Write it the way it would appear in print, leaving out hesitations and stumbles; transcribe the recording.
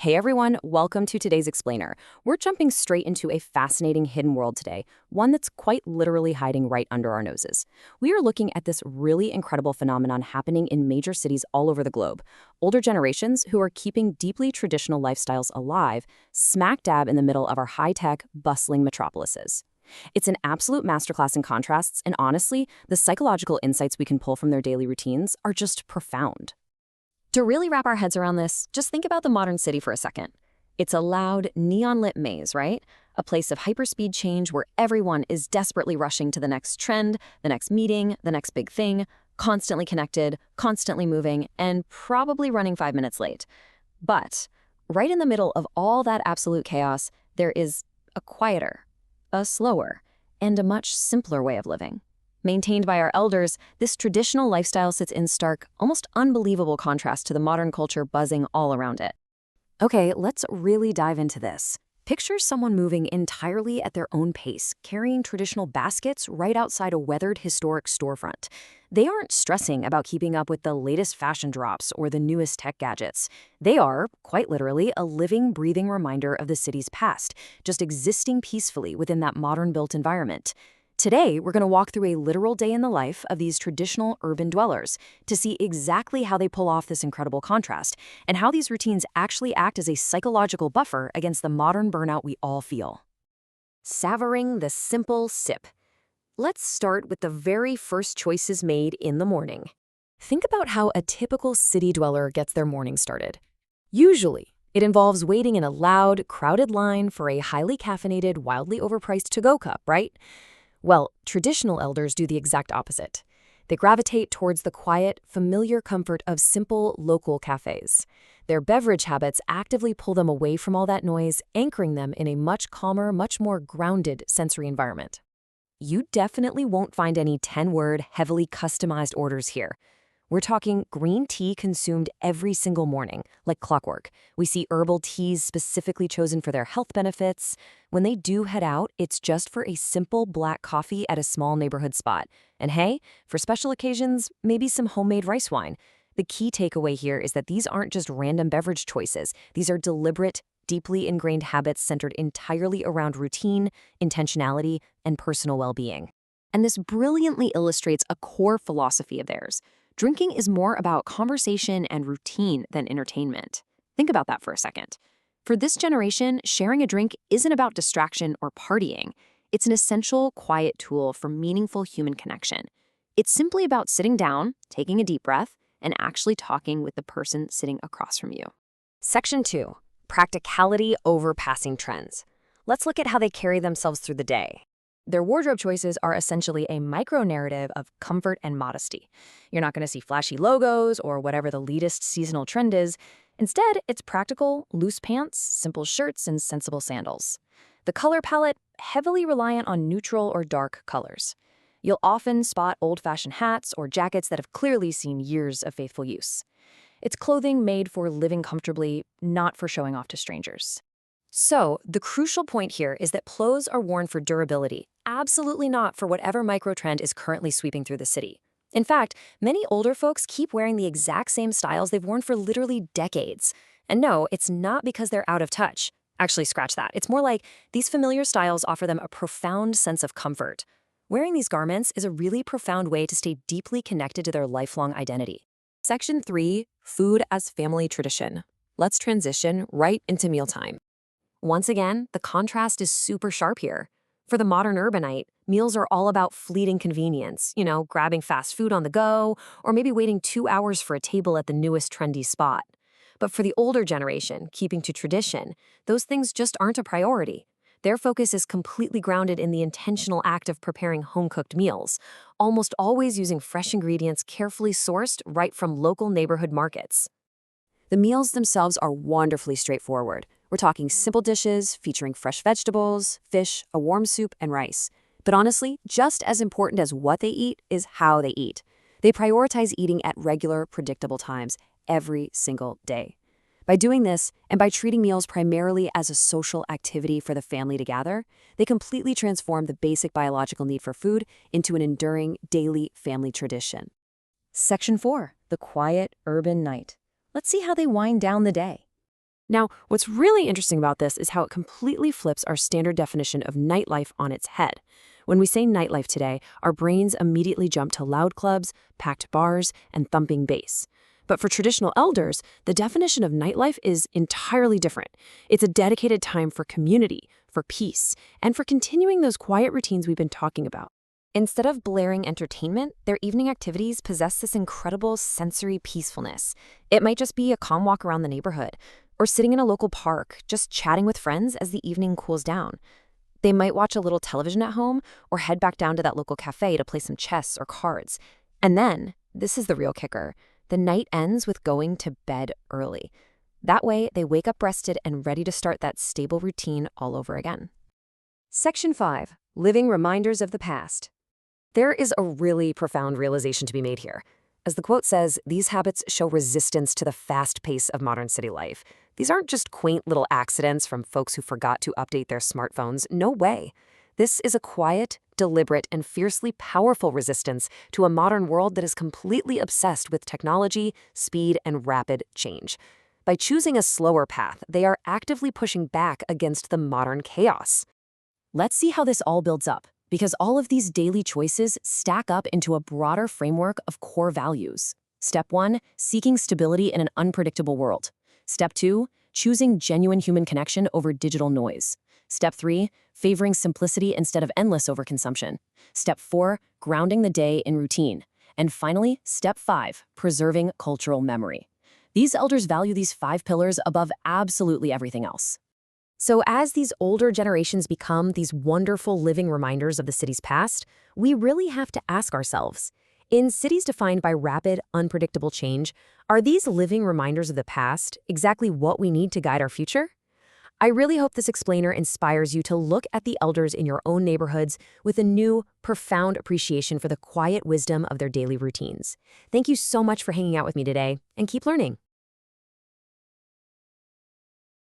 Hey everyone, welcome to today's Explainer. We're jumping straight into a fascinating hidden world today, one that's quite literally hiding right under our noses. We are looking at this really incredible phenomenon happening in major cities all over the globe. Older generations who are keeping deeply traditional lifestyles alive, smack dab in the middle of our high-tech, bustling metropolises. It's an absolute masterclass in contrasts, and honestly, the psychological insights we can pull from their daily routines are just profound. To really wrap our heads around this, just think about the modern city for a second. It's a loud, neon-lit maze, right? A place of hyperspeed change where everyone is desperately rushing to the next trend, the next meeting, the next big thing, constantly connected, constantly moving, and probably running 5 minutes late. But right in the middle of all that absolute chaos, there is a quieter, a slower, and a much simpler way of living. Maintained by our elders, this traditional lifestyle sits in stark, almost unbelievable contrast to the modern culture buzzing all around it. Okay, let's really dive into this. Picture someone moving entirely at their own pace, carrying traditional baskets right outside a weathered historic storefront. They aren't stressing about keeping up with the latest fashion drops or the newest tech gadgets. They are, quite literally, a living, breathing reminder of the city's past, just existing peacefully within that modern-built environment. Today, we're going to walk through a literal day in the life of these traditional urban dwellers to see exactly how they pull off this incredible contrast and how these routines actually act as a psychological buffer against the modern burnout we all feel. Savoring the simple sip. Let's start with the very first choices made in the morning. Think about how a typical city dweller gets their morning started. Usually, it involves waiting in a loud, crowded line for a highly caffeinated, wildly overpriced to-go cup, right? Well, traditional elders do the exact opposite. They gravitate towards the quiet, familiar comfort of simple, local cafes. Their beverage habits actively pull them away from all that noise, anchoring them in a much calmer, much more grounded sensory environment. You definitely won't find any 10-word, heavily customized orders here. We're talking green tea consumed every single morning, like clockwork. We see herbal teas specifically chosen for their health benefits. When they do head out, it's just for a simple black coffee at a small neighborhood spot. And hey, for special occasions, maybe some homemade rice wine. The key takeaway here is that these aren't just random beverage choices. These are deliberate, deeply ingrained habits centered entirely around routine, intentionality, and personal well-being. And this brilliantly illustrates a core philosophy of theirs. Drinking is more about conversation and routine than entertainment. Think about that for a second. For this generation, sharing a drink isn't about distraction or partying. It's an essential, quiet tool for meaningful human connection. It's simply about sitting down, taking a deep breath, and actually talking with the person sitting across from you. Section 2. Practicality over passing trends. Let's look at how they carry themselves through the day. Their wardrobe choices are essentially a micro-narrative of comfort and modesty. You're not going to see flashy logos or whatever the latest seasonal trend is. Instead, it's practical, loose pants, simple shirts, and sensible sandals. The color palette, heavily reliant on neutral or dark colors. You'll often spot old-fashioned hats or jackets that have clearly seen years of faithful use. It's clothing made for living comfortably, not for showing off to strangers. So, the crucial point here is that clothes are worn for durability, absolutely not for whatever microtrend is currently sweeping through the city. In fact, many older folks keep wearing the exact same styles they've worn for literally decades. And no, it's not because they're out of touch. Actually, scratch that. It's more like these familiar styles offer them a profound sense of comfort. Wearing these garments is a really profound way to stay deeply connected to their lifelong identity. Section 3, Food as Family Tradition. Let's transition right into mealtime. Once again, the contrast is super sharp here. For the modern urbanite, meals are all about fleeting convenience, grabbing fast food on the go, or maybe waiting 2 hours for a table at the newest trendy spot. But for the older generation, keeping to tradition, those things just aren't a priority. Their focus is completely grounded in the intentional act of preparing home-cooked meals, almost always using fresh ingredients carefully sourced right from local neighborhood markets. The meals themselves are wonderfully straightforward. We're talking simple dishes featuring fresh vegetables, fish, a warm soup, and rice. But honestly, just as important as what they eat is how they eat. They prioritize eating at regular, predictable times every single day. By doing this, and by treating meals primarily as a social activity for the family to gather, they completely transform the basic biological need for food into an enduring daily family tradition. Section 4. The Quiet Urban Night. Let's see how they wind down the day. Now, what's really interesting about this is how it completely flips our standard definition of nightlife on its head. When we say nightlife today, our brains immediately jump to loud clubs, packed bars, and thumping bass. But for traditional elders, the definition of nightlife is entirely different. It's a dedicated time for community, for peace, and for continuing those quiet routines we've been talking about. Instead of blaring entertainment, their evening activities possess this incredible sensory peacefulness. It might just be a calm walk around the neighborhood, or sitting in a local park, just chatting with friends as the evening cools down. They might watch a little television at home or head back down to that local cafe to play some chess or cards. And then, this is the real kicker, the night ends with going to bed early. That way, they wake up rested and ready to start that stable routine all over again. Section 5. Living Reminders of the Past. There is a really profound realization to be made here. As the quote says, these habits show resistance to the fast pace of modern city life. These aren't just quaint little accidents from folks who forgot to update their smartphones. No way. This is a quiet, deliberate, and fiercely powerful resistance to a modern world that is completely obsessed with technology, speed, and rapid change. By choosing a slower path, they are actively pushing back against the modern chaos. Let's see how this all builds up, because all of these daily choices stack up into a broader framework of core values. Step 1, seeking stability in an unpredictable world. Step 2, choosing genuine human connection over digital noise. Step 3, favoring simplicity instead of endless overconsumption. Step 4, grounding the day in routine. And finally, Step 5, preserving cultural memory. These elders value these 5 pillars above absolutely everything else. So as these older generations become these wonderful living reminders of the city's past, we really have to ask ourselves, in cities defined by rapid, unpredictable change, are these living reminders of the past exactly what we need to guide our future? I really hope this explainer inspires you to look at the elders in your own neighborhoods with a new, profound appreciation for the quiet wisdom of their daily routines. Thank you so much for hanging out with me today, and keep learning.